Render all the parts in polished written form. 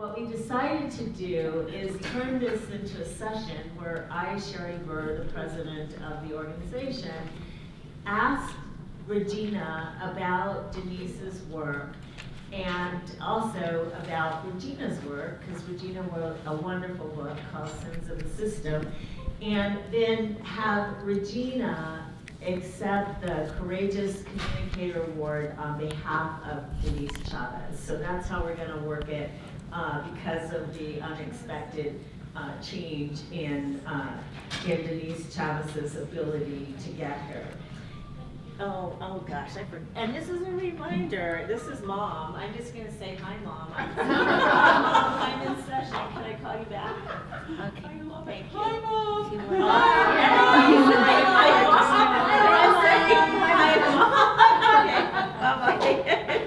what we decided to do is turn this into a session where I, Sherri Burr, the president of the organization, asked Regina about Denise's work and also about Regina's work, because Regina wrote a wonderful book called Sins of the System, and then have Regina accept the Courageous Communicator Award on behalf of Denise Chavez. So that's how we're going to work it because of the unexpected change in Denise Chavez's ability to get here. Oh gosh, I forgot. And this is a reminder. This is Mom. I'm just going to say hi, Mom. I'm in session. Can I call you back? Okay. Thank you. Hi, Mom.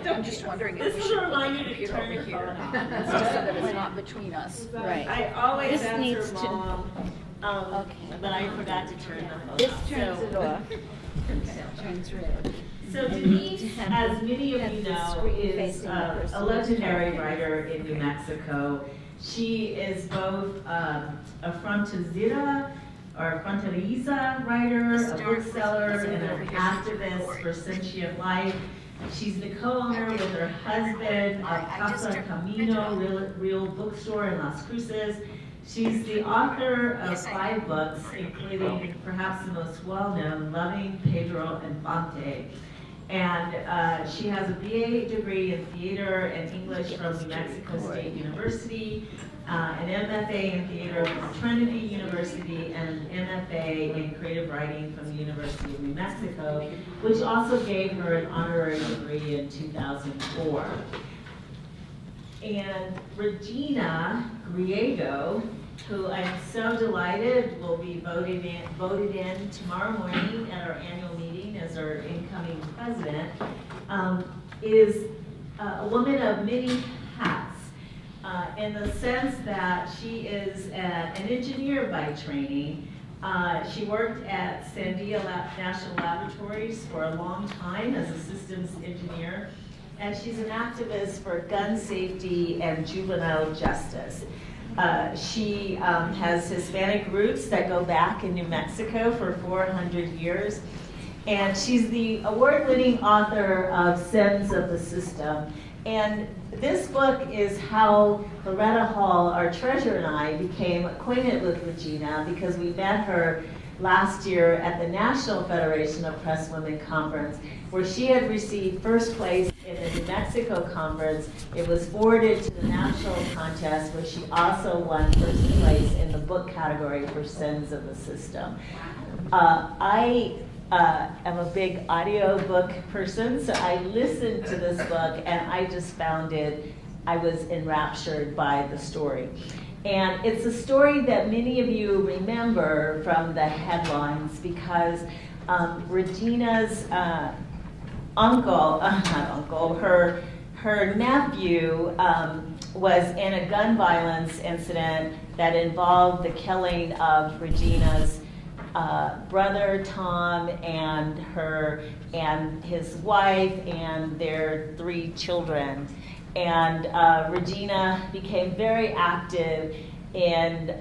I'm just wondering if This we is should a put the reminder to computer turn over your here. phone on. Just so that it's not between us. Right. I always This needs answer to- Mom, Okay. but I forgot to turn the phone This off. turns So- it off. Turns red. So Denise, as many of you know, is a legendary writer in New Mexico. She is both a fronteriza writer, a bookseller, and an activist for sentient life. She's the co-owner with her husband of Casa Camino Real Bookstore in Las Cruces. She's the author of 5 books, including perhaps the most well-known, Loving Pedro Infante. And she has a BA degree in theater and English from New Mexico State University, an MFA in theater from Trinity University, and an MFA in creative writing from the University of New Mexico, which also gave her an honorary degree in 2004. And Regina Griego, who I'm so delighted will be voted in tomorrow morning at our annual meeting as our incoming president, is a woman of many hats in the sense that she is an engineer by training. She worked at Sandia National Laboratories for a long time as a systems engineer, and she's an activist for gun safety and juvenile justice. She has Hispanic roots that go back in New Mexico for 400 years. And she's the award-winning author of Sins of the System. And this book is how Loretta Hall, our treasurer, and I became acquainted with Regina because we met her last year at the National Federation of Press Women Conference, where she had received first place in the New Mexico conference. It was forwarded to the national contest, where she also won first place in the book category for Sins of the System. I am a big audiobook person, so I listened to this book and I just found I was enraptured by the story. And it's a story that many of you remember from the headlines because Regina's her nephew was in a gun violence incident that involved the killing of Regina's brother Tom and his wife and their 3 children. And Regina became very active in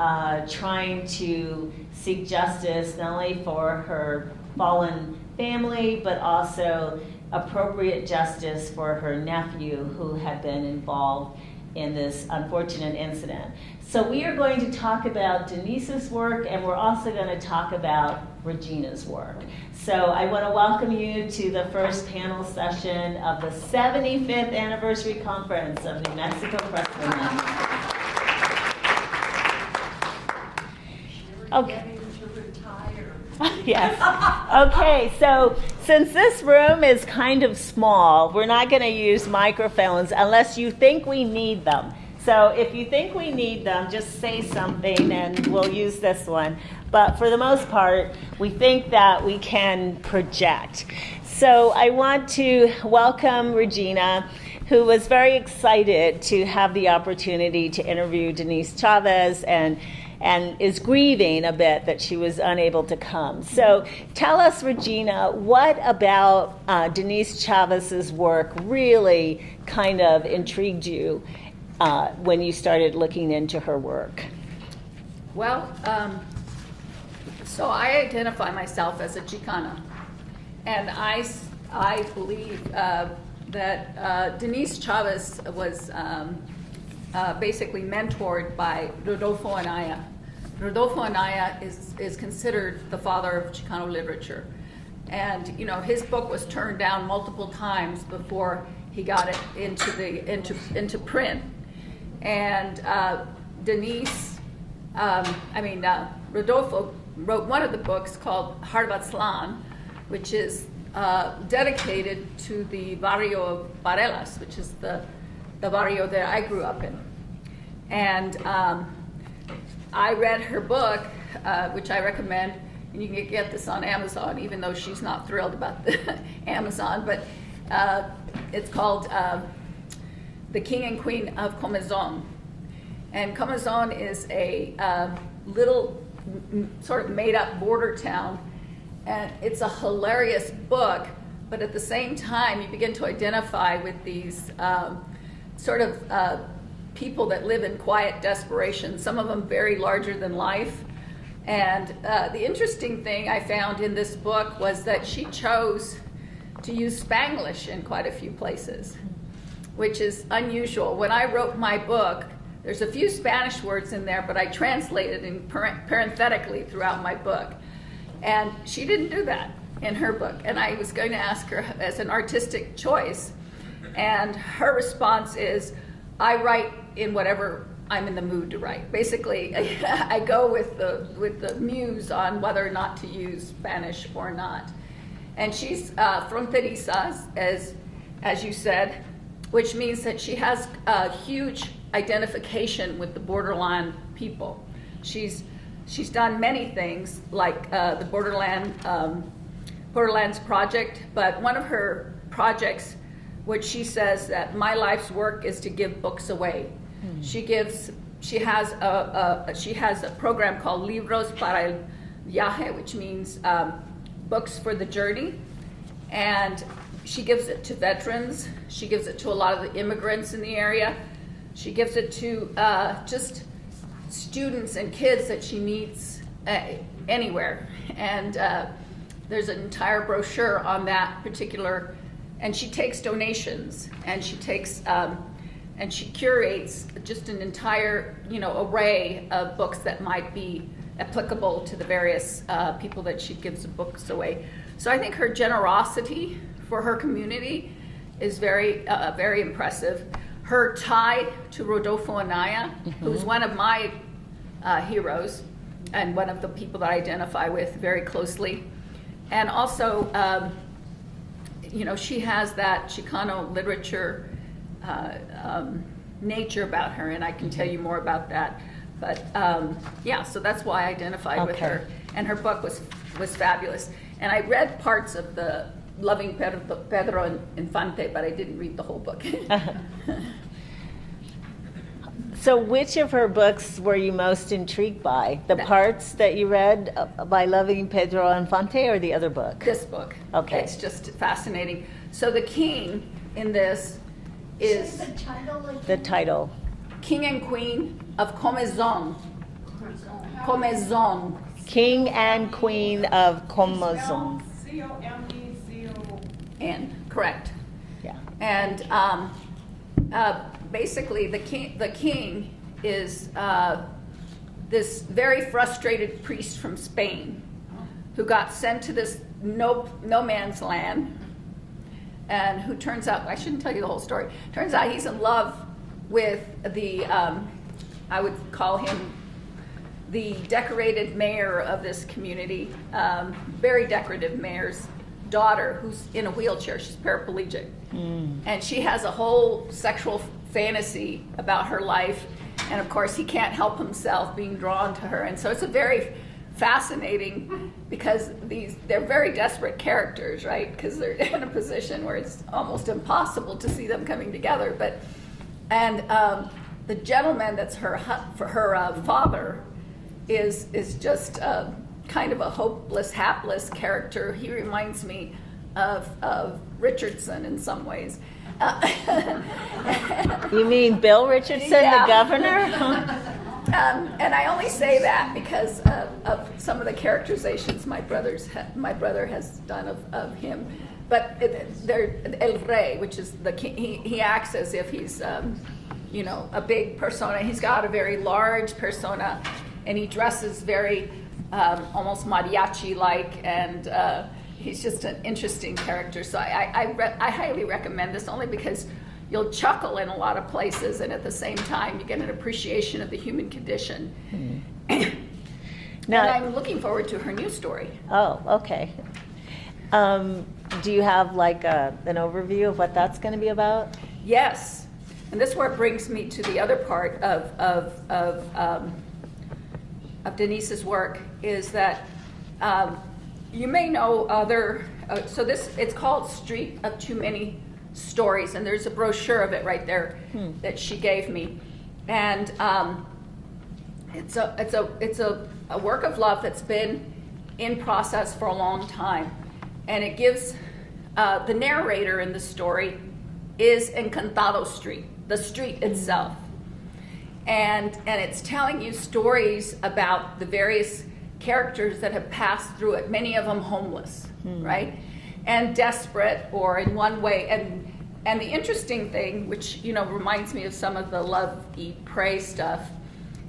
trying to seek justice not only for her fallen family, but also appropriate justice for her nephew who had been involved in this unfortunate incident. So we are going to talk about Denise's work, and we're also going to talk about Regina's work. So I want to welcome you to the first panel session of the 75th anniversary conference of New Mexico Press Women. Okay. Yes. Okay, so since this room is kind of small, we're not going to use microphones unless you think we need them. So if you think we need them, just say something and we'll use this one. But for the most part, we think that we can project. So I want to welcome Regina, who was very excited to have the opportunity to interview Denise Chavez and is grieving a bit that she was unable to come. So tell us, Regina, what about Denise Chavez's work really kind of intrigued you when you started looking into her work? Well, so I identify myself as a Chicana, and I believe that Denise Chavez was basically mentored by Rodolfo Anaya. Rodolfo Anaya is considered the father of Chicano literature, and his book was turned down multiple times before he got it into print. And Denise, Rodolfo wrote one of the books called Heart of Aztlan, which is dedicated to the barrio of Barelas, which is the barrio that I grew up in. And I read her book, which I recommend, and you can get this on Amazon, even though she's not thrilled about the Amazon, but it's called The King and Queen of Comezon. And Comezon is a little sort of made-up border town, and it's a hilarious book, but at the same time you begin to identify with these people that live in quiet desperation, some of them very larger than life. And the interesting thing I found in this book was that she chose to use Spanglish in quite a few places, which is unusual. When I wrote my book, there's a few Spanish words in there, but I translated in parenthetically throughout my book. And she didn't do that in her book. And I was going to ask her as an artistic choice. And her response is, I write in whatever I'm in the mood to write. Basically, I go with the muse on whether or not to use Spanish or not. And she's fronteriza, as you said, which means that she has a huge identification with the borderland people. She's done many things, like the Borderlands Project, but one of her projects, which she says that my life's work is to give books away. She has a program called Libros para el Viaje, which means books for the journey, and she gives it to veterans. She gives it to a lot of the immigrants in the area. She gives it to just students and kids that she meets anywhere. And there's an entire brochure on that particular, and she takes donations, and she takes and she curates just an entire array of books that might be applicable to the various people that she gives the books away. So I think her generosity for her community is very very impressive. Her tie to Rodolfo Anaya, who's one of my heroes and one of the people that I identify with very closely. And also, she has that Chicano literature nature about her, and I can tell you more about that. But so that's why I identified with her. And her book was fabulous. And I read parts of the Loving Pedro Infante, but I didn't read the whole book. So which of her books were you most intrigued by? The parts that you read by Loving Pedro Infante, or the other book? This book. Okay. It's just fascinating. So the king in this is The title. King and Queen of Comezon. Comezon. King and Queen of Comezon. C-O-M-E-Z-O-N. Correct. Yeah. And basically, the king is this very frustrated priest from Spain who got sent to this no man's land, and who turns out, I shouldn't tell you the whole story, turns out he's in love with the, I would call him the decorated mayor of this community, very decorative mayor's daughter, who's in a wheelchair. She's paraplegic. And she has a whole sexual fantasy about her life, and of course he can't help himself being drawn to her. And so it's a very fascinating, because they're very desperate characters, right? Because they're in a position where it's almost impossible to see them coming together. And the gentleman that's her father is just kind of a hopeless, hapless character. He reminds me of Richardson in some ways. You mean Bill Richardson, Yeah. the governor? And I only say that because of some of the characterizations my brother has done of him. But they're El Rey, which is the king. He acts as if he's, a big persona. He's got a very large persona, and he dresses very almost mariachi-like, and he's just an interesting character. So I highly recommend this, only because you'll chuckle in a lot of places, and at the same time you get an appreciation of the human condition. Now, And I'm looking forward to her new story. oh, okay. Do you have like an overview of what that's going to be about? Yes, and this is where it brings me to the other part of Denise's work, is that you may know other. So it's called Street of Too Many Stories, and there's a brochure of it right there that she gave me, and it's a work of love that's been in process for a long time, and it gives the narrator in the story is Encantado Street, the street itself, and it's telling you stories about the various characters that have passed through it, many of them homeless, right, and desperate, or in one way. And the interesting thing, which reminds me of some of the love, eat, pray stuff,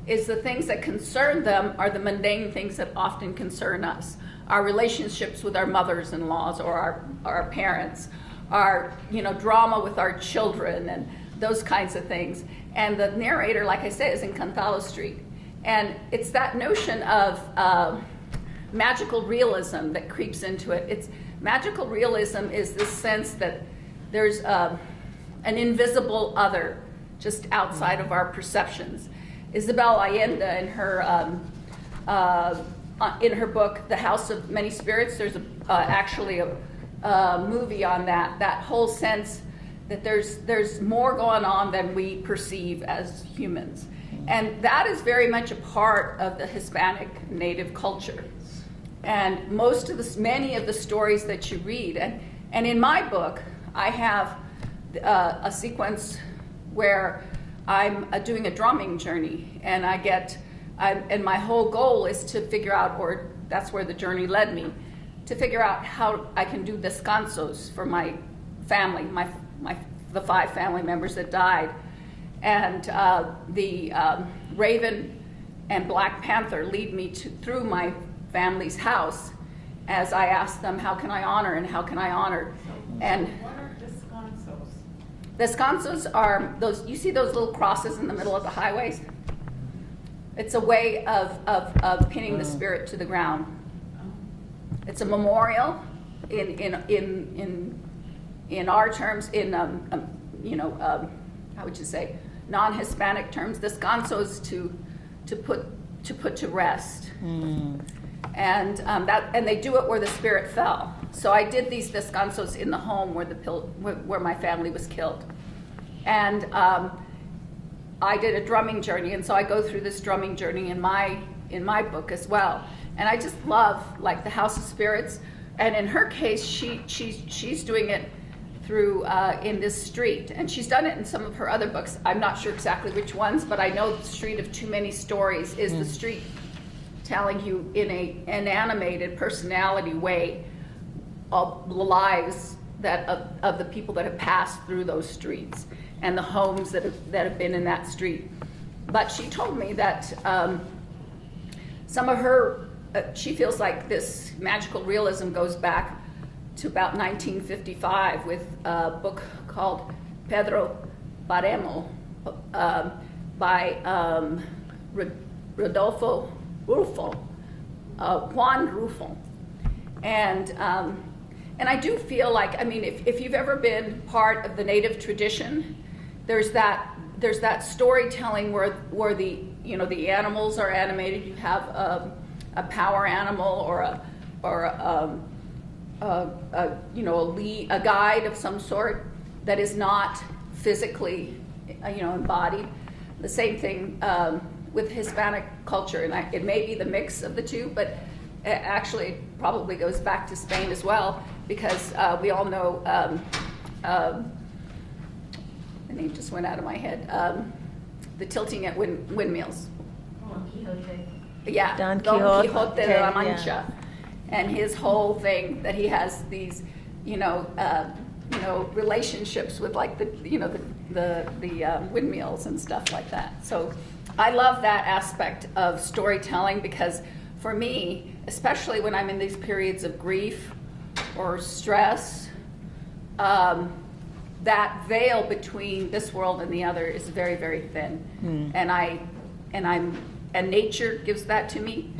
is the things that concern them are the mundane things that often concern us. Our relationships with our mothers-in-laws or our parents, our drama with our children, and those kinds of things. And the narrator, like I said, is Encantado Street. And it's that notion of magical realism that creeps into it. Magical realism is this sense that there's an invisible other just outside of our perceptions. Isabel Allende, in her book, The House of Many Spirits, there's actually a movie on that whole sense that there's more going on than we perceive as humans. And that is very much a part of the Hispanic native culture. And many of the stories that you read, and in my book, I have a sequence where I'm doing a drumming journey, and and my whole goal is to figure out, or that's where the journey led me, to figure out how I can do descansos for my family, the 5 family members that died. And the Raven and Black Panther lead me through my family's house as I ask them, how can I honor and how can I honor? And What are descansos? descansos are those, you see those little crosses in the middle of the highways? It's a way of pinning the spirit to the ground. It's a memorial in our terms, how would you say, non-Hispanic terms, descansos to put to rest. And they do it where the spirit fell. So I did these descansos in the home where my family was killed. And I did a drumming journey, and so I go through this drumming journey in my book as well. And I just love, like, the House of Spirits. And in her case, she's doing it through in this street, and she's done it in some of her other books. I'm not sure exactly which ones, but I know the Street of Too Many Stories is the street telling you in an animated personality way of the lives of the people that have passed through those streets and the homes that have been in that street. But she told me that some of her, she feels like this magical realism goes back to about 1955 with a book called Pedro Paremo by Rodolfo Rufo, Juan Rufo. And I do feel like, I mean, if you've ever been part of the native tradition, there's that storytelling where the animals are animated. You have a power animal or a guide of some sort that is not physically embodied. The same thing with Hispanic culture, and it may be the mix of the two, but it actually probably goes back to Spain as well, because we all know, the name just went out of my head, the tilting at windmills. Don Quixote. Yeah, Don Don Quixote, Quixote de la yeah. Mancha, and his whole thing that he has these, relationships with like the windmills and stuff like that. So I love that aspect of storytelling because for me, especially when I'm in these periods of grief or stress, that veil between this world and the other is very, very thin, and nature gives that to me.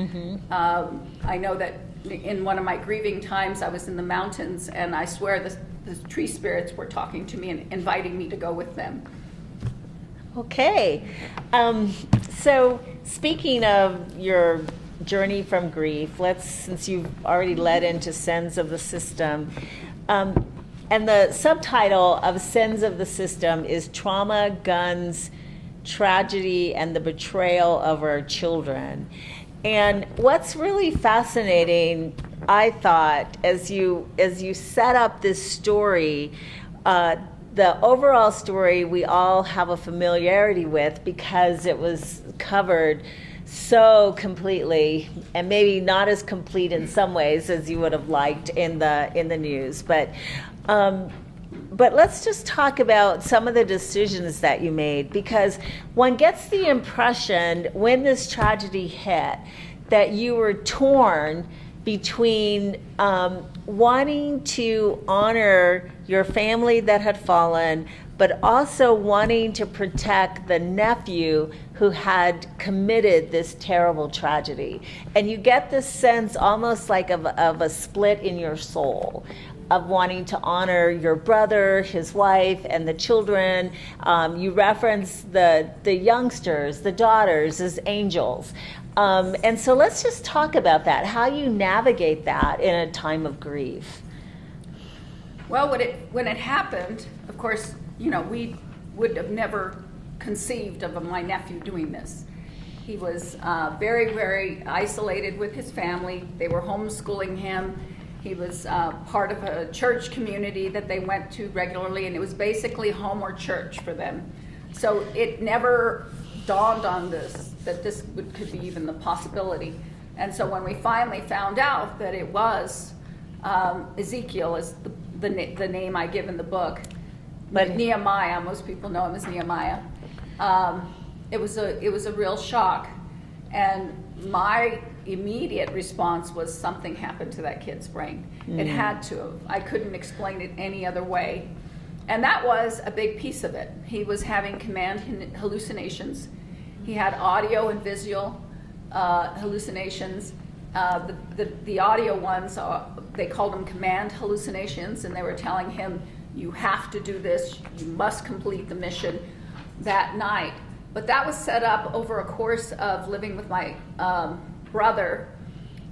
I know that in one of my grieving times, I was in the mountains, and I swear the tree spirits were talking to me and inviting me to go with them. Okay. So speaking of your journey from grief, since you've already led into Sins of the System, and the subtitle of Sins of the System is Trauma, Guns, Tragedy, and the Betrayal of Our Children. And what's really fascinating, I thought, as you set up this story, the overall story we all have a familiarity with because it was covered so completely, and maybe not as complete in some ways as you would have liked in the news. But let's just talk about some of the decisions that you made, because one gets the impression when this tragedy hit that you were torn between wanting to honor your family that had fallen, but also wanting to protect the nephew who had committed this terrible tragedy. And you get this sense almost like of a split in your soul, of wanting to honor your brother, his wife, and the children. You reference the youngsters, the daughters, as angels. And so let's just talk about that, how you navigate that in a time of grief. Well, when it happened, of course, we would have never conceived of my nephew doing this. He was very, very isolated with his family. They were homeschooling him. He was part of a church community that they went to regularly, and it was basically home or church for them. So it never dawned on that this could be even the possibility. And so when we finally found out that it was Ezekiel is the name I give in the book, but Nehemiah, most people know him as Nehemiah. It was a real shock, and my immediate response was something happened to that kid's brain. It had to have. I couldn't explain it any other way. And that was a big piece of it. He was having command hallucinations. He had audio and visual hallucinations. The audio ones, they called them command hallucinations, and they were telling him, you have to do this, you must complete the mission that night. But that was set up over a course of living with my brother.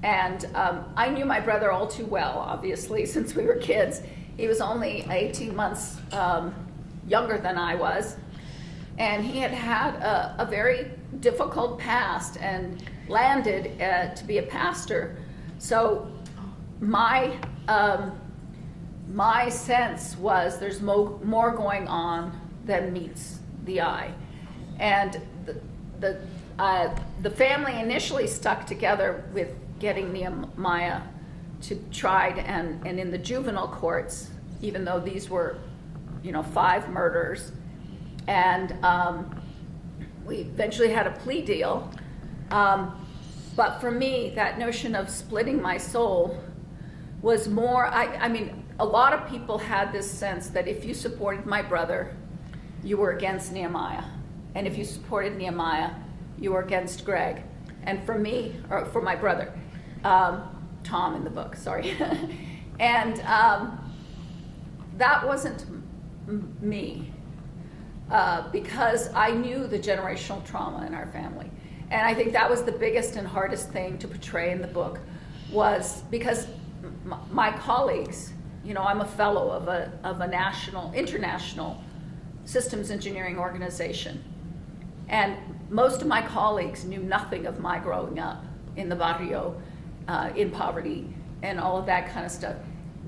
And I knew my brother all too well, obviously, since we were kids. He was only 18 months younger than I was. And he had a very difficult past and landed to be a pastor. So my sense was there's more going on than meets the eye. And the family initially stuck together with getting Nehemiah to tried and in the juvenile courts, even though these were, 5 murders. And we eventually had a plea deal. But for me, that notion of splitting my soul was more, I mean, a lot of people had this sense that if you supported my brother, you were against Nehemiah. And if you supported Nehemiah, you were against Greg. And for me, or for my brother, Tom in the book, sorry. And that wasn't me, because I knew the generational trauma in our family. And I think that was the biggest and hardest thing to portray in the book, was because my colleagues, I'm a fellow of a international systems engineering organization. And most of my colleagues knew nothing of my growing up in the barrio, in poverty, and all of that kind of stuff.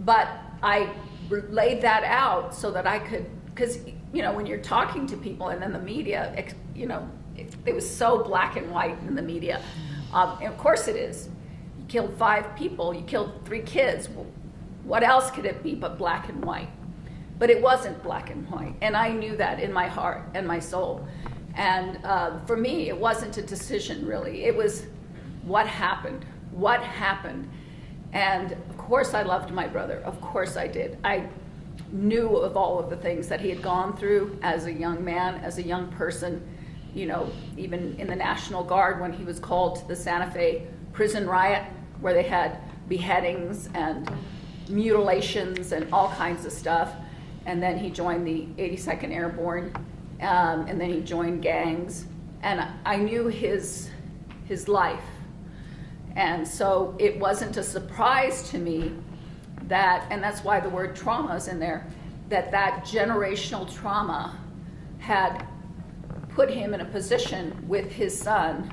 But I laid that out so that I could, because, when you're talking to people and then the media, it was so black and white in the media. And of course it is. You killed 5 people, you killed 3 kids. What else could it be but black and white? But it wasn't black and white, and I knew that in my heart and my soul. And for me, it wasn't a decision, really. It was what happened. And of course I loved my brother. Of course I did. I knew of all of the things that he had gone through as a young man, as a young person, even in the National Guard when he was called to the Santa Fe prison riot, where they had beheadings and mutilations and all kinds of stuff. And then he joined the 82nd Airborne, and then he joined gangs. And I knew his life. And so it wasn't a surprise to me that, and that's why the word trauma is in there, that generational trauma had put him in a position with his son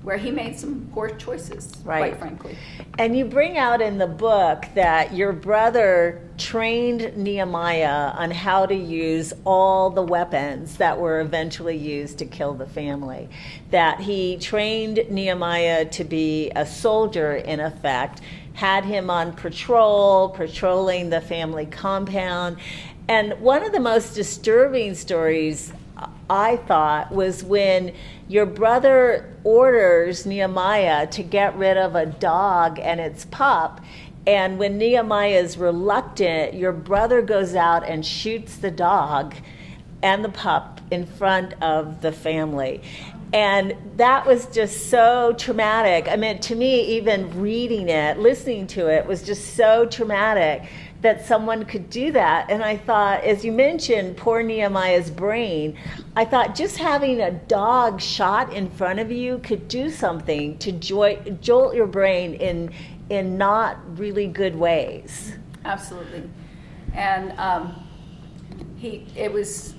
where he made some poor choices, quite frankly. And you bring out in the book that your brother trained Nehemiah on how to use all the weapons that were eventually used to kill the family. That he trained Nehemiah to be a soldier, in effect, had him on patrolling the family compound. And one of the most disturbing stories, I thought, was when your brother orders Nehemiah to get rid of a dog and its pup. And when Nehemiah is reluctant, your brother goes out and shoots the dog and the pup in front of the family. And that was just so traumatic. I mean, to me, even reading it, listening to it, was just so traumatic that someone could do that. And I thought, as you mentioned, poor Nehemiah's brain, I thought just having a dog shot in front of you could do something to jolt your brain in not really good ways. Absolutely. And it was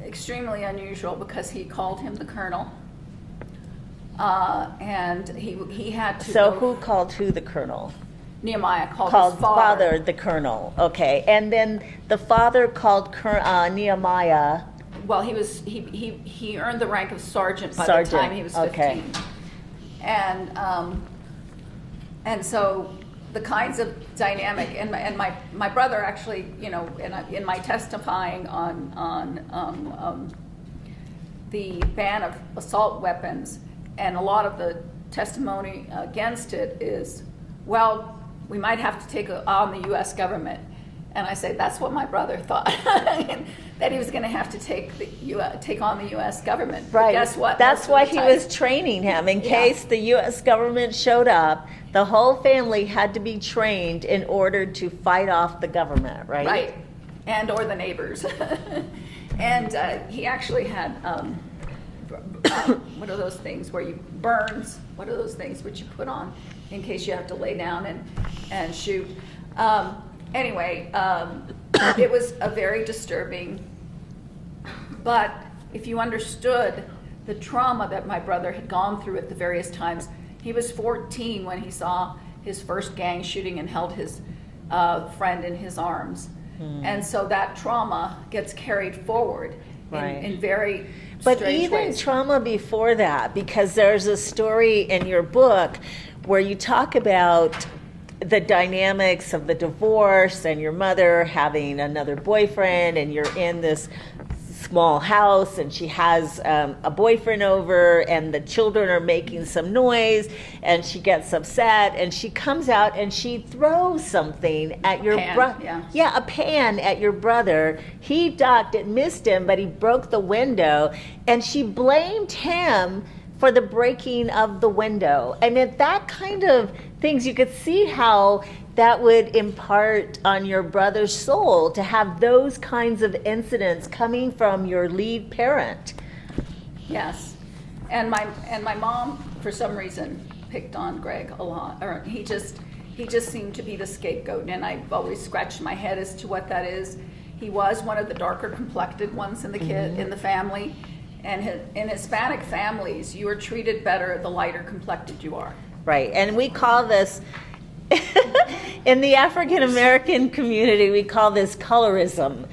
extremely unusual because he called him the colonel. And he had to. So who called who the colonel? Nehemiah called Called his father. father the colonel. Okay, and then the father called Nehemiah. Well, he earned the rank of sergeant by Sergeant, the time he was 15. okay. And so the kinds of dynamic, and my brother actually, in my testifying on the ban of assault weapons, and a lot of the testimony against it is, well, we might have to take on the U.S. government. And I say, that's what my brother thought, that he was going to have to take on the U.S. government. But Right. guess what? That's why he was training him in case the U.S. government showed up. The whole family had to be trained in order to fight off the government, right? Right, and or the neighbors. And he actually had, what are those things where you, burns, what are those things which you put on in case you have to lay down and shoot. Anyway, it was a very disturbing, but if you understood the trauma that my brother had gone through at the various times, he was 14 when he saw his first gang shooting and held his friend in his arms. And so that trauma gets carried forward in very But even ways. trauma before that, because there's a story in your book where you talk about the dynamics of the divorce and your mother having another boyfriend, and you're in this small house and she has a boyfriend over and the children are making some noise and she gets upset and she comes out and she throws something at your brother. Yeah, a pan at your brother. He ducked, it missed him, but he broke the window, and she blamed him for the breaking of the window. I mean, that kind of things, you could see how that would impart on your brother's soul to have those kinds of incidents coming from your lead parent. Yes, and my mom, for some reason, picked on Greg a lot. Or he just seemed to be the scapegoat, and I've always scratched my head as to what that is. He was one of the darker complected ones in the family, and in Hispanic families, you are treated better the lighter complected you are. Right, and we call this In the African American community, we call this colorism,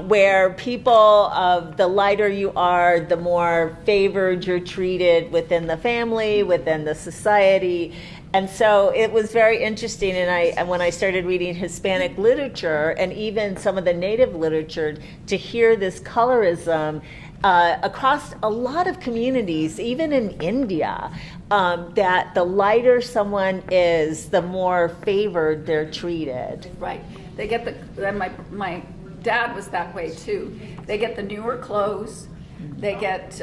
where people the lighter you are, the more favored you're treated within the family, within the society. And so it was very interesting, and when I started reading Hispanic literature and even some of the Native literature, to hear this colorism across a lot of communities, even in India, that the lighter someone is, the more favored they're treated. Right. They get then my dad was that way too. They get the newer clothes. They get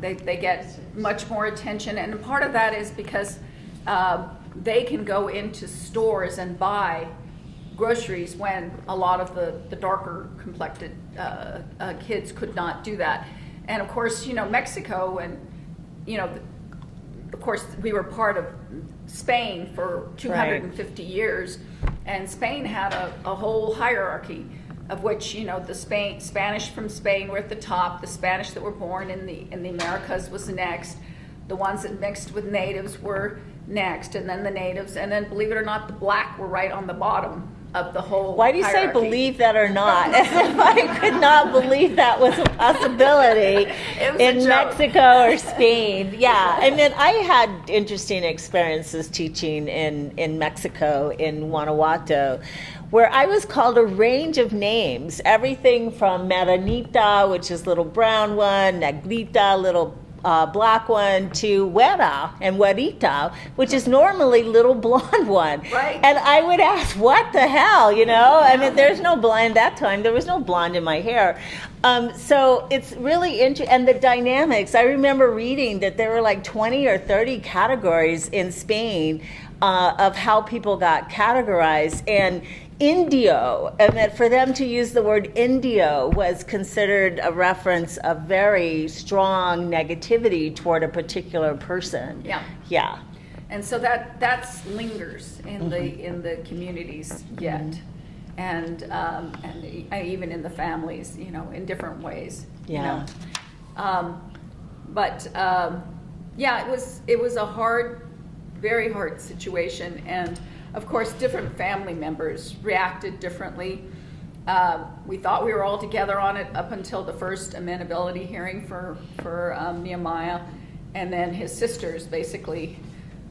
they get much more attention, and part of that is because they can go into stores and buy groceries when a lot of the darker complected kids could not do that. And of course, Mexico, and of course we were part of Spain for 250 years, and Spain had a whole hierarchy of which the Spanish from Spain were at the top. The Spanish that were born in the Americas was next. The ones that mixed with natives were next, and then the natives, and then, believe it or not, the black were right on the bottom of the whole Why do you hierarchy. say believe that or not? As if I could not believe that was a possibility in Mexico or Spain. Yeah, I mean, I had interesting experiences teaching in Mexico, in Guanajuato, where I was called a range of names, everything from Meranita, which is little brown one, Negrita, little black one, to Güera and Güerita, which is normally little blonde one. Right. And I would ask, what the hell, I mean, there's no blonde that time. There was no blonde in my hair. So it's really interesting. And the dynamics, I remember reading that there were like 20 or 30 categories in Spain of how people got categorized. And Indio, and that for them to use the word Indio was considered a reference of very strong negativity toward a particular person. Yeah. Yeah. And so that's lingers in the communities yet, and even in the families, in different ways. Yeah. Yeah, it was a hard, very hard situation, and of course, different family members reacted differently. We thought we were all together on it up until the first amenability hearing for Nehemiah, and then his sisters basically,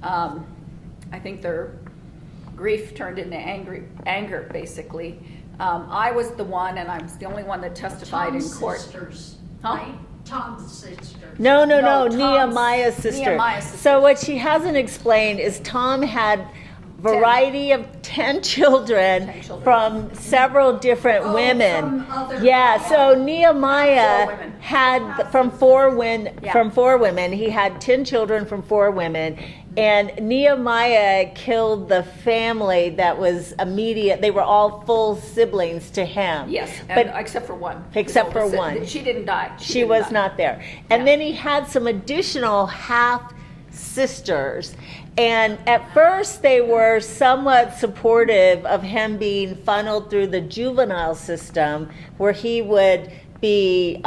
I think their grief turned into anger basically. I was the one, and I was the only one that testified in court. Sisters, Huh? right? Tom's sisters. No, Tom's- Nehemiah's sister. Nehemiah's sister. So what she hasn't explained is Tom had variety of 10 children, 10 children. from several different women. From other So Nehemiah 4 women. had from four Yeah. women. He had 10 children from 4 women, and Nehemiah killed the family that was immediate. They were all full siblings to him. Yes, but except for one. Except The for oldest- one. She didn't die. she didn't was die. not there. And Yeah. then he had some additional half sisters. And at first they were somewhat supportive of him being funneled through the juvenile system, where he would be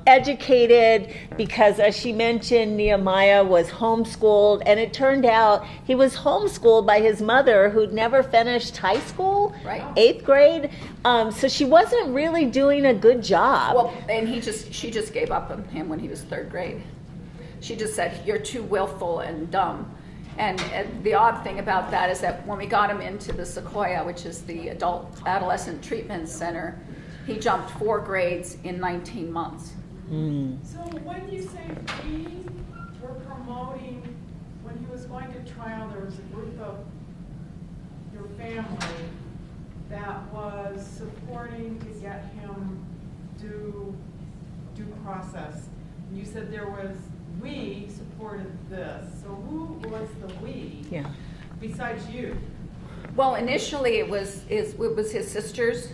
educated, because as she mentioned, Nehemiah was homeschooled, and it turned out he was homeschooled by his mother, who'd never finished high school, Right. 8th grade. So she wasn't really doing a good job. Well, and she just gave up on him when he was 3rd grade. She just said, "You're too willful and dumb." And the odd thing about that is that when we got him into the Sequoia, which is the adolescent treatment center, he jumped 4 grades in 19 months. So when you say we were promoting, when he was going to trial, there was a group of your family that was supporting to get him due process. And you said we supported this. So who was the we? Yeah. Besides you? Well, initially it was his sisters,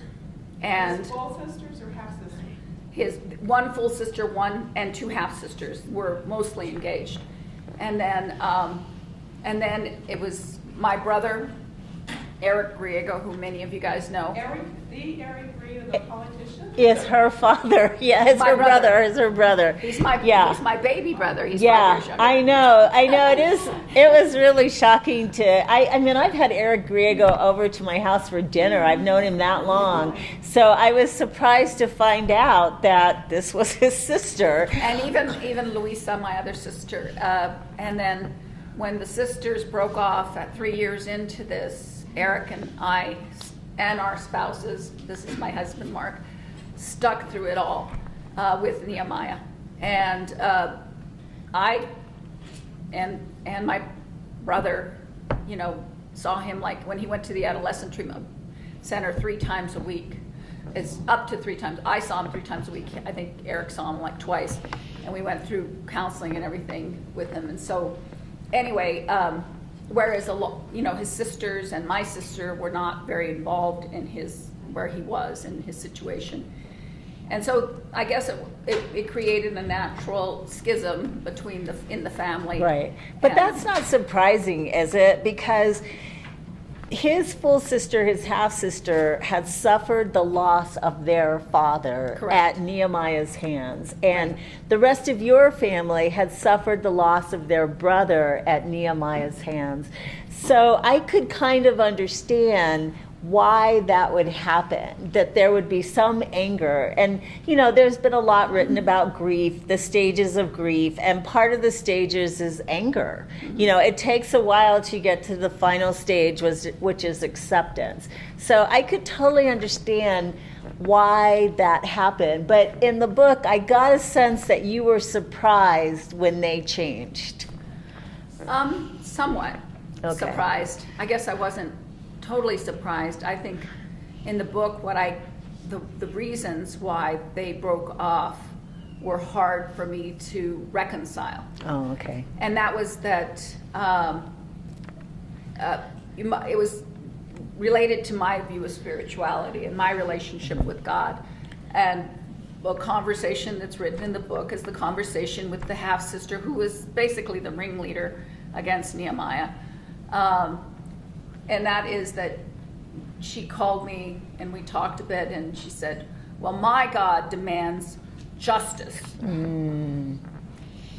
and Was it full sisters or half sisters? his one full sister, one and 2 half sisters were mostly engaged, and then it was my brother, Eric Griego, who many of you guys know. Eric Griego. Griego, the politician? It's her father. Yeah, it's My her brother. brother. It's her brother. He's my baby brother. He's 5 Yeah, years younger. I know. It was really shocking to. I mean, I've had Eric Griego over to my house for dinner. I've known him that long, so I was surprised to find out that this was his sister. And even Luisa, my other sister, and then when the sisters broke off at 3 years into this, Eric and I and our spouses, this is my husband Mark, stuck through it all with Nehemiah. And I and my brother, you know, saw him like when he went to the adolescent treatment center 3 times a week. It's up to 3 times. I saw him 3 times a week. I think Eric saw him like twice. And we went through counseling and everything with him. And so anyway, whereas his sisters and my sister were not very involved in where he was in his situation. And so I guess it created a natural schism in the family. Right. But And- that's not surprising, is it? Because his full sister, his half sister, had suffered the loss of their father Correct. at Nehemiah's hands. And the rest of your family had suffered the loss of their brother at Nehemiah's hands. So I could kind of understand why that would happen, that there would be some anger. And, you know, there's been a lot written about grief, the stages of grief, and part of the stages is anger. You know, it takes a while to get to the final stage, which is acceptance. So I could totally understand why that happened. But in the book, I got a sense that you were surprised when they changed. Somewhat Okay. surprised. I guess I wasn't totally surprised. I think in the book, the reasons why they broke off were hard for me to reconcile. Oh, okay. And that was that it was related to my view of spirituality and my relationship with God. And a conversation that's written in the book is the conversation with the half-sister who was basically the ringleader against Nehemiah. And that is that she called me and we talked a bit and she said, well, my God demands justice. And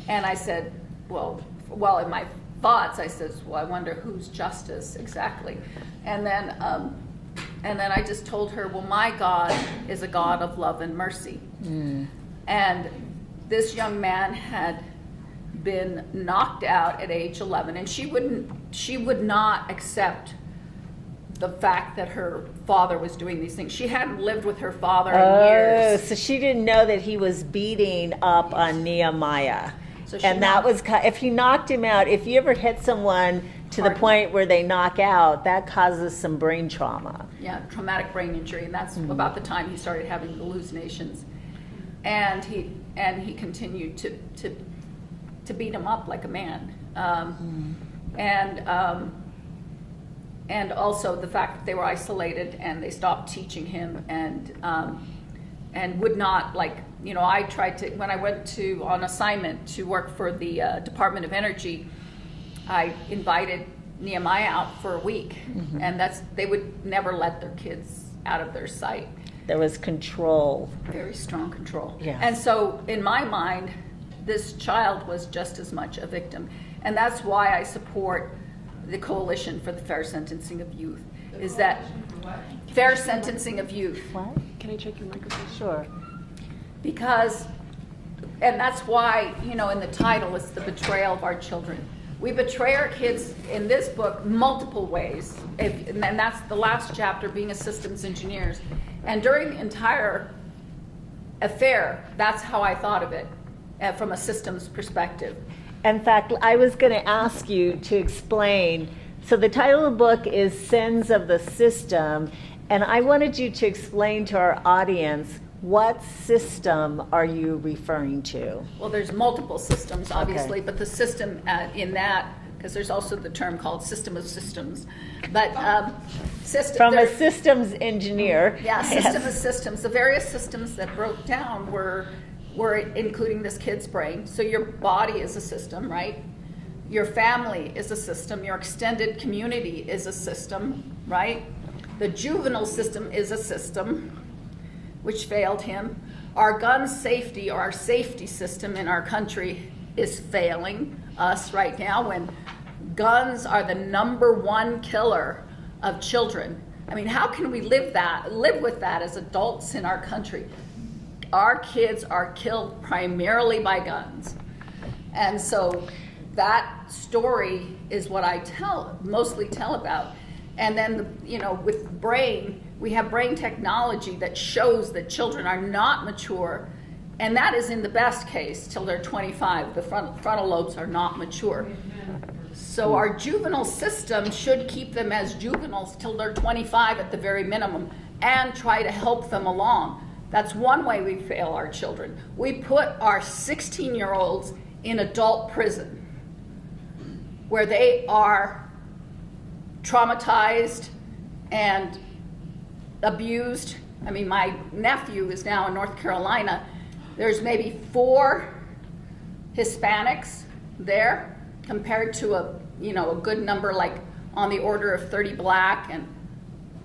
I said, well, in my thoughts, I said, well, I wonder whose justice exactly. And then I just told her, well, my God is a God of love and mercy. And this young man had been knocked out at age 11, and she would not accept the fact that her father was doing these things. She hadn't lived with her father in years. So she didn't know that he was beating up on Nehemiah. So she And that was, if he knocked him out, if you ever hit someone to the point where they knock out, that causes some brain trauma. Yeah, traumatic brain injury, and that's about the time he started having hallucinations. And he continued to beat him up like a man. And also the fact that they were isolated and they stopped teaching him and would not, like, you know, I tried to, when I went on assignment to work for the Department of Energy, I invited Nehemiah out for a week, and they would never let their kids out of their sight. There was control. Very strong control. Yes. And so in my mind, this child was just as much a victim. And that's why I support the Coalition for the Fair Sentencing of Youth. Is that fair sentencing of youth? What? Can I check your microphone? Sure. Because, and that's why, you know, in the title, it's the betrayal of our children. We betray our kids in this book multiple ways. And that's the last chapter, being a systems engineers. And during the entire affair, that's how I thought of it, from a systems perspective. In fact, I was going to ask you to explain. So the title of the book is Sins of the System, and I wanted you to explain to our audience, what system are you referring to? Well, there's multiple systems, obviously, Okay. but the system in that, because there's also the term called system of systems. But From a systems engineer. Yeah, Yes. system of systems. The various systems that broke down were including this kid's brain. So your body is a system, right? Your family is a system. Your extended community is a system, right? The juvenile system is a system. which failed him. Our gun safety, or our safety system in our country, is failing us right now, when guns are the #1 killer of children. I mean, how can we live with that as adults in our country? Our kids are killed primarily by guns. And so that story is what I mostly tell about. And then, with brain, we have brain technology that shows that children are not mature, and that is in the best case till they're 25. The frontal lobes are not mature. So our juvenile system should keep them as juveniles till they're 25 at the very minimum, and try to help them along. That's one way we fail our children. We put our 16-year-olds in adult prison, where they are traumatized and abused. I mean, my nephew is now in North Carolina. There's maybe 4 Hispanics there, compared to a good number, like on the order of 30 black and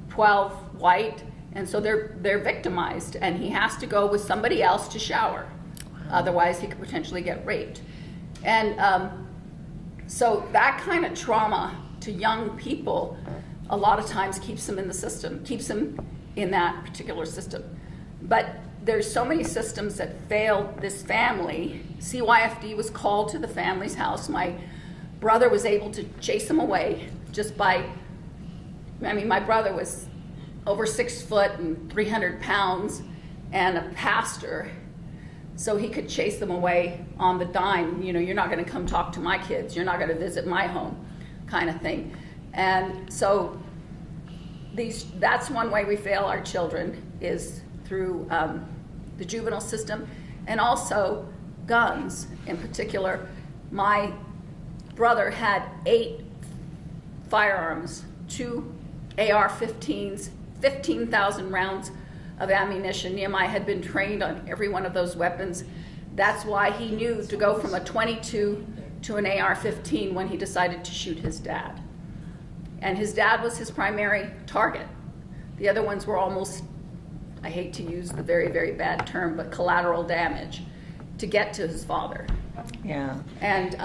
12 white. And so they're victimized, and he has to go with somebody else to shower. Otherwise, he could potentially get raped. And so that kind of trauma to young people a lot of times keeps them in the system, keeps them in that particular system. But there's so many systems that failed this family. CYFD was called to the family's house. My brother was able to chase them away just by, my brother was over 6 foot and 300 pounds and a pastor, so he could chase them away on the dime. You're not going to come talk to my kids. You're not going to visit my home, kind of thing. And so that's one way we fail our children, is through the juvenile system, and also guns in particular. My brother had 8 firearms, 2 AR-15s, 15,000 rounds of ammunition. Nehemiah had been trained on every one of those weapons. That's why he knew to go from a 22 to an AR-15 when he decided to shoot his dad. And his dad was his primary target. The other ones were almost, I hate to use the very, very bad term, but collateral damage to get to his father. Yeah. And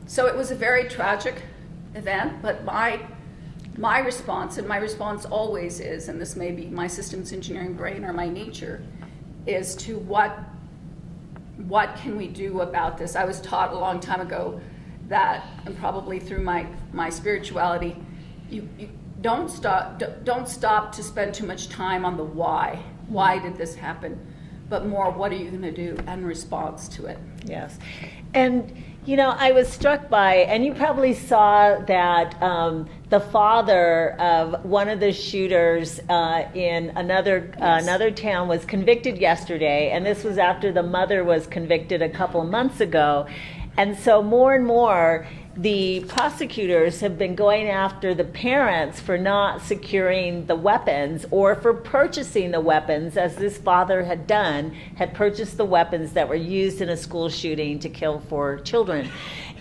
so it was a very tragic event, but my response, and my response always is, and this may be my systems engineering brain or my nature, is to what can we do about this? I was taught a long time ago that, and probably through my spirituality, you don't stop to spend too much time on the why. Why did this happen? But more, what are you going to do in response to it? Yes. And I was struck by, and you probably saw that the father of one of the shooters in another town was convicted yesterday, and this was after the mother was convicted a couple months ago. And so more and more, the prosecutors have been going after the parents for not securing the weapons, or for purchasing the weapons, as this father had done, had purchased the weapons that were used in a school shooting to kill 4 children.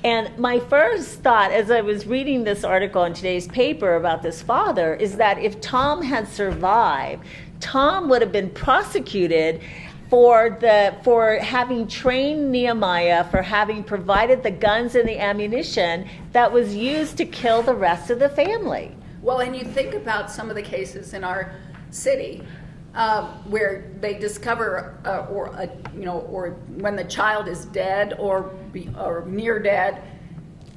And my first thought, as I was reading this article in today's paper about this father, is that if Tom had survived, Tom would have been prosecuted for having trained Nehemiah, for having provided the guns and the ammunition that was used to kill the rest of the family. Well, and you think about some of the cases in our city where they discover, or when the child is dead or near dead,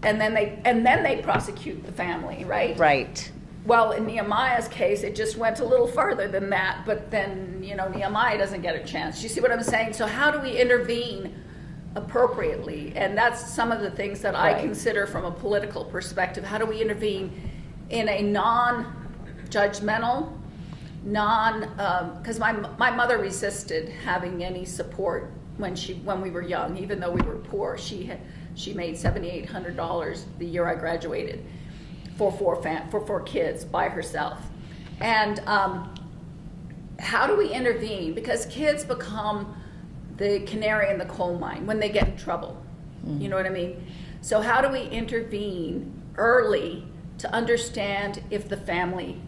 and then they prosecute the family, right? Right. Well, in Nehemiah's case, it just went a little further than that, but then, Nehemiah doesn't get a chance. You see what I'm saying? So how do we intervene appropriately? And that's some of the things that I consider from a political perspective. How do we intervene in a non-judgmental, because my mother resisted having any support when we were young, even though we were poor. She made $7,800 the year I graduated, for 4 kids by herself. And how do we intervene? Because kids become the canary in the coal mine when they get in trouble. You know what I mean? So how do we intervene early to understand if the family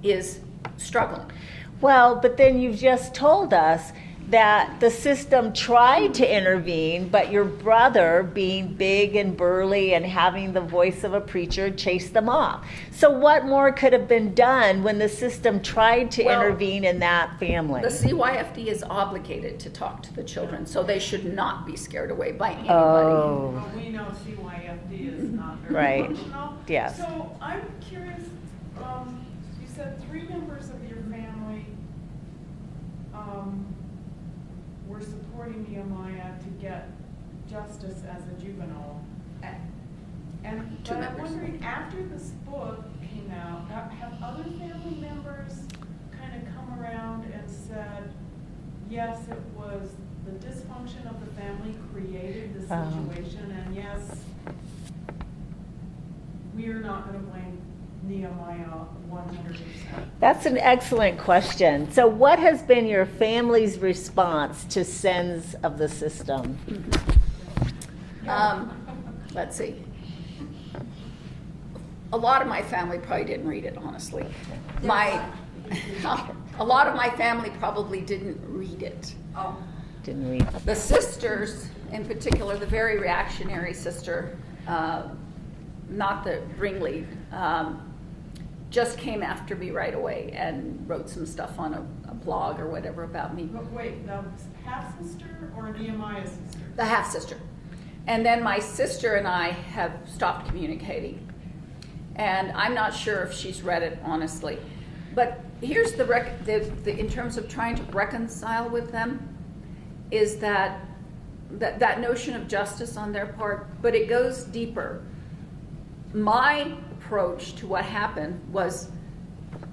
is struggling? Well, but then you've just told us that the system tried to intervene, but your brother, being big and burly and having the voice of a preacher, chased them off. So what more could have been done when the system tried to Well, intervene in that family? The CYFD is obligated to talk to the children, so they should not be scared away by anybody. Oh, Well, we know CYFD is not very Right. functional. Yes. So I'm curious, you said 3 members of your family were supporting Nehemiah to get justice as a juvenile. And, Two but I'm members. wondering, after this book came out, have other family members kind of come around and said, yes, it was the dysfunction of the family created this Oh. situation, and yes, we are not going to blame Nehemiah 100%. that's an excellent question. So what has been your family's response to sins of the system? Let's see. A lot of my family probably didn't read it, honestly. A lot of my family probably didn't read it. Oh, Didn't read. The sisters, in particular, the very reactionary sister, not the ringlead, just came after me right away and wrote some stuff on a blog or whatever about me. But wait, the half-sister or Nehemiah's sister? The half sister. And then my sister and I have stopped communicating. And I'm not sure if she's read it, honestly. But here's the in terms of trying to reconcile with them, is that notion of justice on their part, but it goes deeper. My approach to what happened was,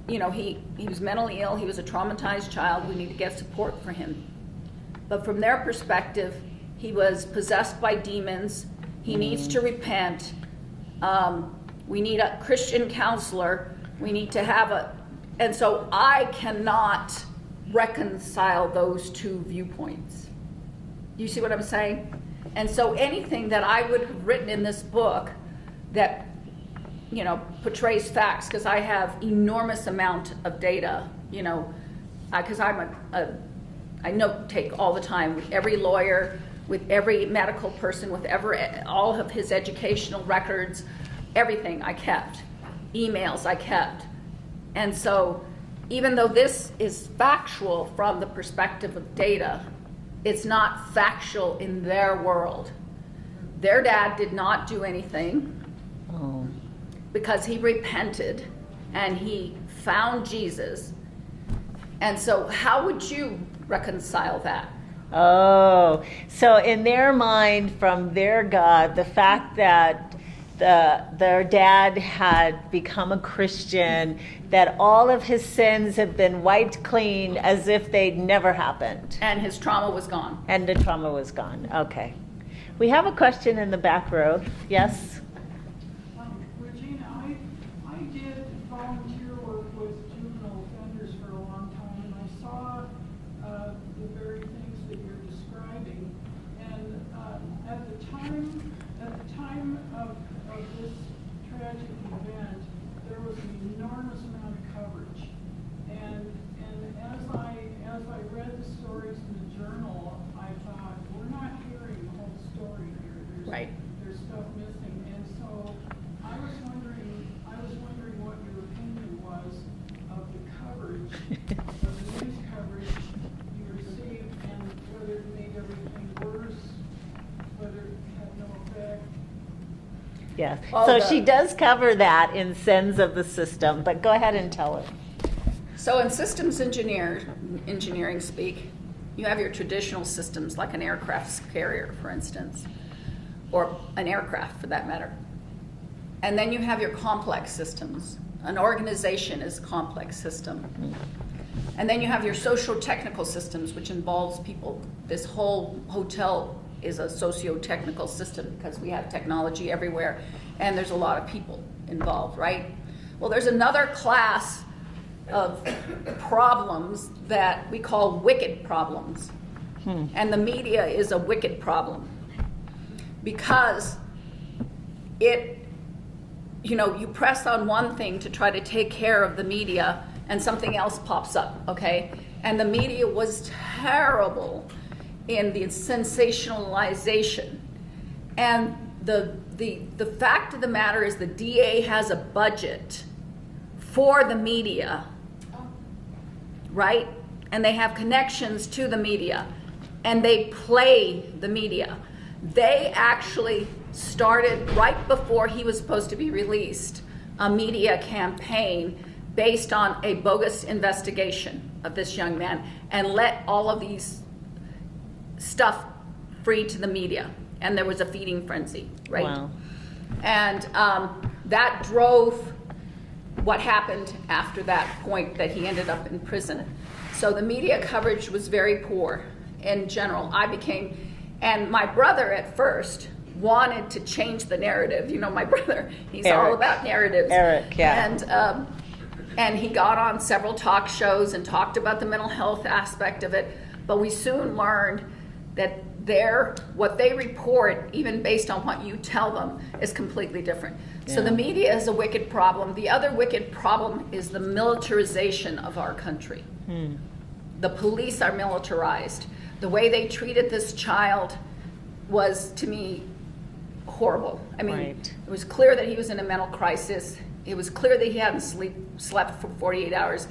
you know, he was mentally ill, he was a traumatized child, we need to get support for him. But from their perspective, he was possessed by demons, he needs to repent, we need a Christian counselor, we need to have and so I cannot reconcile those two viewpoints. You see what I'm saying? And so anything that I would have written in this book that, you know, portrays facts, because I have enormous amount of data, you know, because I note take all the time with every lawyer, with every medical person, with all of his educational records, everything I kept, emails I kept. And so even though this is factual from the perspective of data, it's not factual in their world. Their dad did not do anything because he repented and he found Jesus. And so how would you reconcile that? Oh, so in their mind, from their God, the fact that their dad had become a Christian, that all of his sins have been wiped clean as if they'd never happened. And his trauma was gone. And the trauma was gone. Okay. We have a question in the back row. Yes? Regina, I did volunteer work with juvenile offenders for a long time, and I saw the very things that you're describing. And at the time of this tragic event, there was an enormous amount of coverage. And as I read the stories in the journal, I thought, we're not hearing the whole story here. Right. There's stuff missing. And so I was wondering what your opinion was of the coverage, of the news coverage you received, and whether it made everything worse, whether it had no effect. Yes. All So the- she does cover that in Sins of the System, but go ahead and tell her. So in systems engineering speak, you have your traditional systems like an aircraft carrier, for instance, or an aircraft for that matter. And then you have your complex systems. An organization is a complex system. And then you have your social technical systems, which involves people. This whole hotel is a socio-technical system because we have technology everywhere and there's a lot of people involved, right? Well, there's another class of problems that we call wicked problems. And the media is a wicked problem because it, you know, you press on one thing to try to take care of the media and something else pops up, okay? And the media was terrible in the sensationalization. And the fact of the matter is the DA has a budget for the media, right? And they have connections to the media, and they play the media. They actually started right before he was supposed to be released a media campaign based on a bogus investigation of this young man, and let all of these stuff free to the media. And there was a feeding frenzy, right? Wow. And that drove what happened after that point, that he ended up in prison. So the media coverage was very poor in general. And my brother at first wanted to change the narrative. You know, my brother, he's all about narratives. Eric, yeah. And he got on several talk shows and talked about the mental health aspect of it. But we soon learned that what they report, even based on what you tell them, is completely different. Yeah. So the media is a wicked problem. The other wicked problem is the militarization of our country. The police are militarized. The way they treated this child was, to me, horrible. I mean, Right. It was clear that he was in a mental crisis. It was clear that he hadn't slept for 48 hours.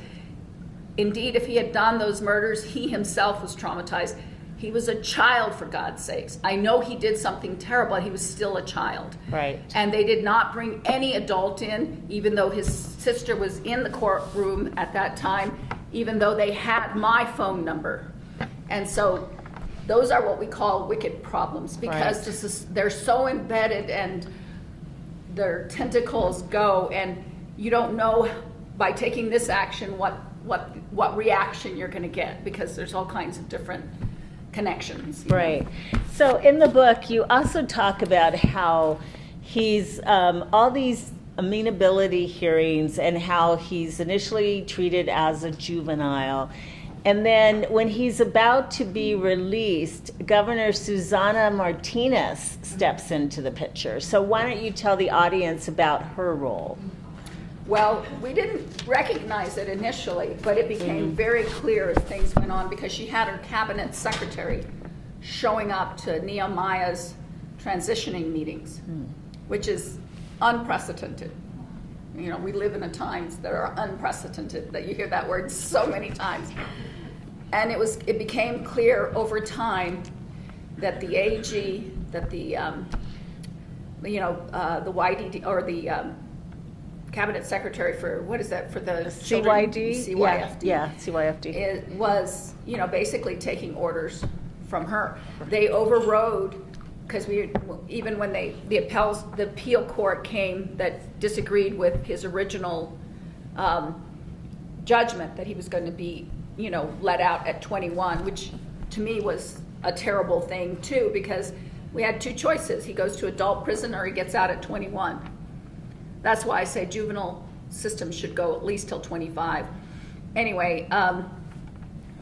Indeed, if he had done those murders, he himself was traumatized. He was a child, for God's sakes. I know he did something terrible, he was still a child. Right. And they did not bring any adult in, even though his sister was in the courtroom at that time, even though they had my phone number. And so those are what we call wicked problems, because they're so embedded and their tentacles go, and you don't know by taking this action what reaction you're going to get, because there's all kinds of different connections. Right. So in the book, you also talk about how he's all these amenability hearings, and how he's initially treated as a juvenile. And then when he's about to be released, Governor Susana Martinez steps into the picture. So why don't you tell the audience about her role? Well, we didn't recognize it initially, but it became very clear as things went on, because she had her cabinet secretary showing up to Nehemiah's transitioning meetings, which is unprecedented. You know, we live in the times that are unprecedented, that you hear that word so many times. And it became clear over time that the AG, that the YDD, or the cabinet secretary for, what is that, for the CYD? CYFD. Yeah, CYFD. It was, basically taking orders from her. They overrode, because even when the appeal court came that disagreed with his original judgment that he was going to be, let out at 21, which to me was a terrible thing too, because we had two choices. He goes to adult prison or he gets out at 21. That's why I say juvenile system should go at least till 25. Anyway,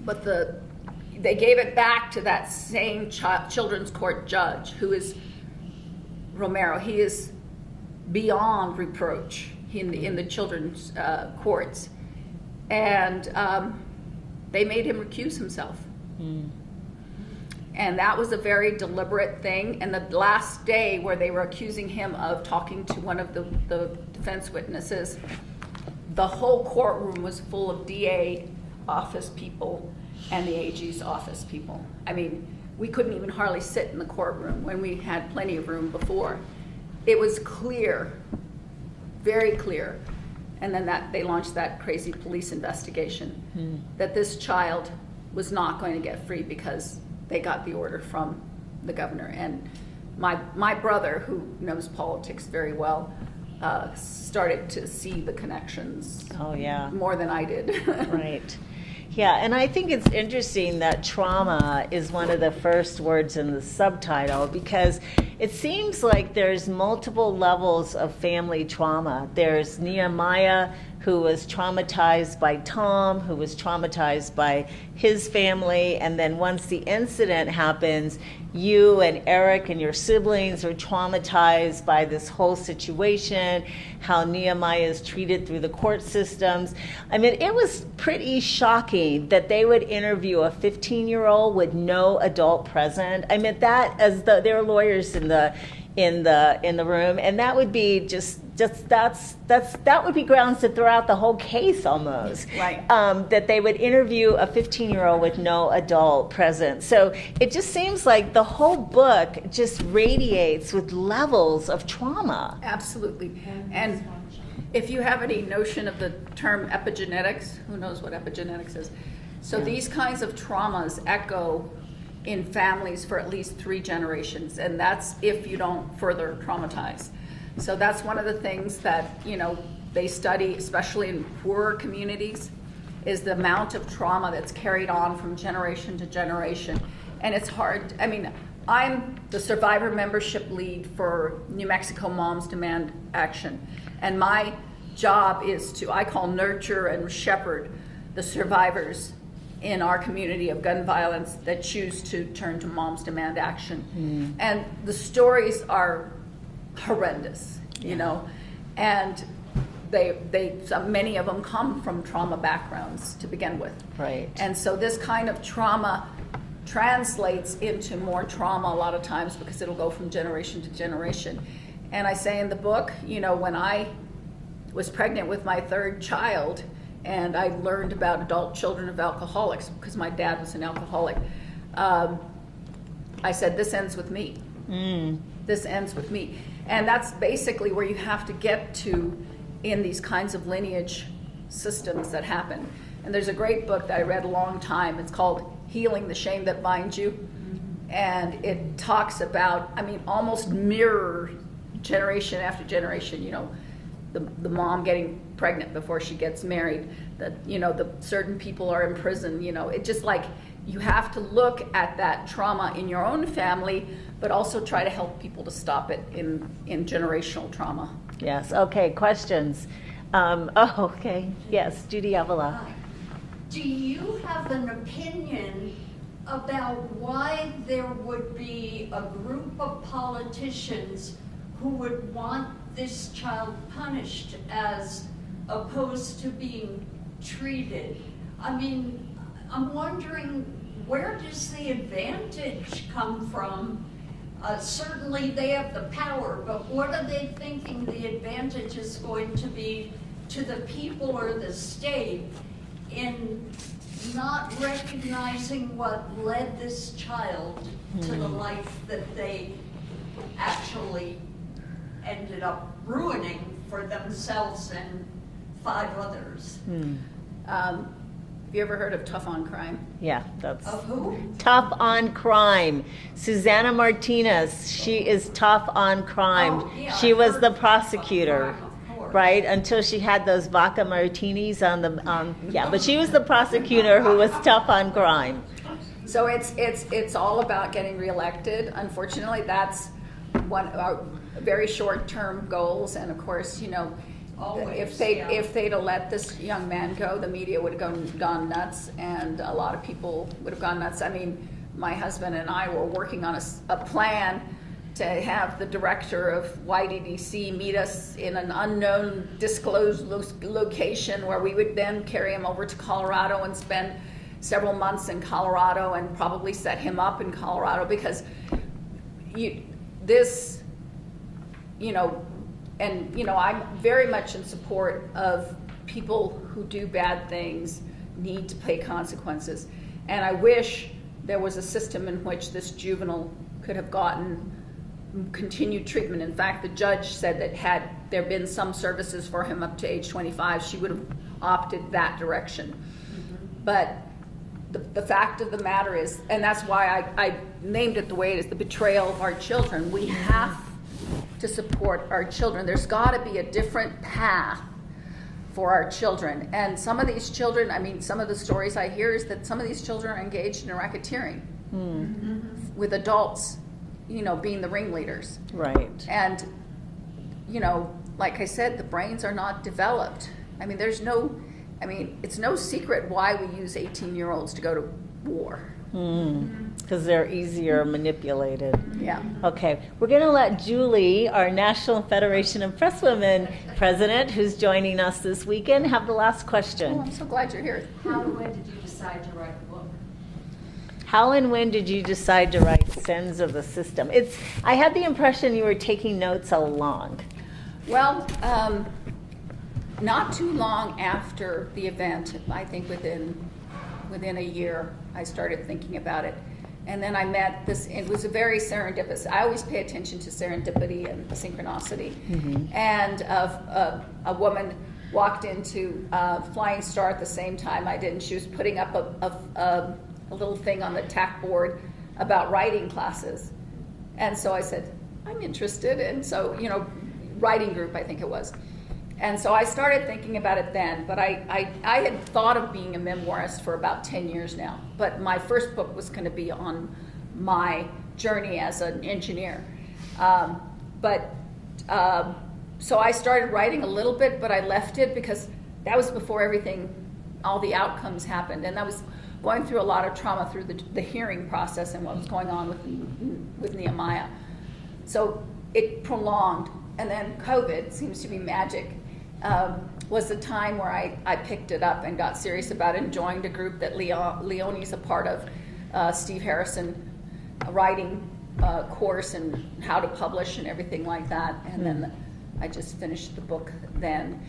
but they gave it back to that same children's court judge, who is Romero. He is beyond reproach in the children's courts. And they made him recuse himself. And that was a very deliberate thing. And the last day where they were accusing him of talking to one of the defense witnesses, the whole courtroom was full of DA office people and the AG's office people. I mean, we couldn't even hardly sit in the courtroom when we had plenty of room before. It was clear, very clear. And then they launched that crazy police investigation that this child was not going to get free because they got the order from the governor. And my brother, who knows politics very well, started to see the connections. Oh, yeah. More than I did. Right. Yeah, and I think it's interesting that trauma is one of the first words in the subtitle, because it seems like there's multiple levels of family trauma. There's Nehemiah, who was traumatized by Tom, who was traumatized by his family, and then once the incident happens, you and Eric and your siblings are traumatized by this whole situation, how Nehemiah is treated through the court systems. I mean, it was pretty shocking that they would interview a 15-year-old with no adult present. I mean, that as there were lawyers in the room, and that would be that would be grounds to throw out the whole case almost. Right. That they would interview a 15-year-old with no adult present. So it just seems like the whole book just radiates with levels of trauma. Absolutely. And if you have any notion of the term epigenetics, who knows what epigenetics is? So these kinds of traumas echo in families for at least 3 generations, and that's if you don't further traumatize. So that's one of the things that, they study, especially in poorer communities, is the amount of trauma that's carried on from generation to generation. And it's hard. I mean, I'm the survivor membership lead for New Mexico Moms Demand Action. And my job is to, I call nurture and shepherd the survivors in our community of gun violence that choose to turn to Moms Demand Action. And the stories are horrendous, and many of them come from trauma backgrounds to begin with. Right. And so this kind of trauma translates into more trauma a lot of times because it'll go from generation to generation. And I say in the book, when I was pregnant with my 3rd child and I learned about adult children of alcoholics because my dad was an alcoholic, I said, this ends with me. This ends with me. And that's basically where you have to get to in these kinds of lineage systems that happen. And there's a great book that I read a long time. It's called Healing the Shame That Binds You. And it talks about, almost mirror generation after generation, the mom getting pregnant before she gets married, that, the certain people are in prison, it just like, you have to look at that trauma in your own family, but also try to help people to stop it in generational trauma. Yes. Okay. Questions? Okay. Yes. Judy Avila. Do you have an opinion about why there would be a group of politicians who would want this child punished as opposed to being treated? I'm wondering, where does the advantage come from? Certainly they have the power, but what are they thinking the advantage is going to be to the people or the state in not recognizing what led this child to the life that they actually ended up ruining for themselves and 5 others? Have you ever heard of Tough on Crime? Yeah, that's Of who? Tough on Crime. Susanna Martinez, she is tough on crime. Oh, yeah, she I've was heard the of prosecutor, Tough on Crime, of course. right? Until she had those vodka martinis on the, but she was the prosecutor who was tough on crime. So it's all about getting reelected. Unfortunately, that's one of our very short-term goals. And of course, Always, if they'd have let this young man go, the media would have gone nuts, and a lot of people would have gone nuts. My husband and I were working on a plan to have the director of YDDC meet us in an unknown disclosed location where we would then carry him over to Colorado and spend several months in Colorado and probably set him up in Colorado because I'm very much in support of people who do bad things need to pay consequences. And I wish there was a system in which this juvenile could have gotten continued treatment. In fact, the judge said that had there been some services for him up to age 25, she would have opted that direction. But the fact of the matter is, and that's why I named it the way it is, the betrayal of our children. We have to support our children. There's got to be a different path for our children. And some of these children, some of the stories I hear is that some of these children are engaged in racketeering with adults being the ringleaders. Right. And, like I said, the brains are not developed. I mean, it's no secret why we use 18-year-olds to go to war. Because they're easier manipulated. Yeah. Okay, we're going to let Julie, our National Federation of Presswomen president, who's joining us this weekend, have the last Oh, question. I'm so glad you're here. How and when did you decide to write the book? How and when did you decide to write Sins of the System? I had the impression you were taking notes all along. Well, not too long after the event, I think within a year, I started thinking about it. And then I met this, it was a very serendipitous. I always pay attention to serendipity and synchronicity. And a woman walked into Flying Star at the same time I did, and she was putting up a little thing on the tack board about writing classes. And so I said, I'm interested. And so, writing group, I think it was. And so I started thinking about it then, but I had thought of being a memoirist for about 10 years now. But my first book was going to be on my journey as an engineer. So I started writing a little bit, but I left it because that was before all the outcomes happened. And I was going through a lot of trauma through the hearing process and what was going on with Nehemiah. So it prolonged. And then COVID seems to be magic. Was the time where I picked it up and got serious about it and joined a group that Leonie's a part of, Steve Harrison, a writing course and how to publish and everything like that. And then I just finished the book then.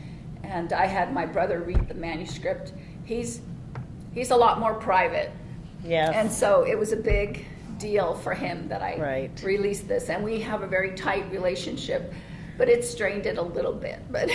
And I had my brother read the manuscript. He's a lot more private. Yes. And so it was a big deal for him that I Right. released this. And we have a very tight relationship. But it strained it a little bit, but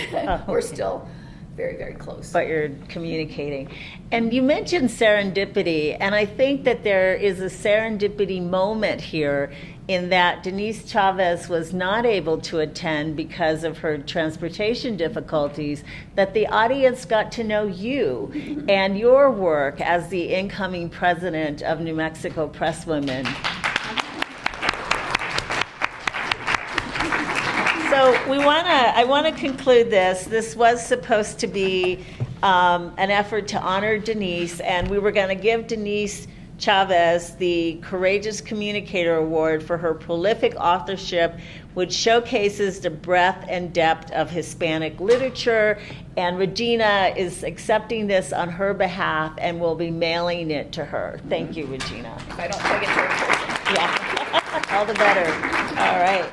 we're okay. still very, very close. But you're communicating. And you mentioned serendipity, and I think that there is a serendipity moment here in that Denise Chavez was not able to attend because of her transportation difficulties, that the audience got to know you and your work as the incoming president of New Mexico Presswomen. So I want to conclude this. This was supposed to be an effort to honor Denise, and we were going to give Denise Chavez the Courageous Communicator Award for her prolific authorship, which showcases the breadth and depth of Hispanic literature. And Regina is accepting this on her behalf and will be mailing it to her. Thank you, Regina. If I don't take it to her person. Yeah, all the better. All right.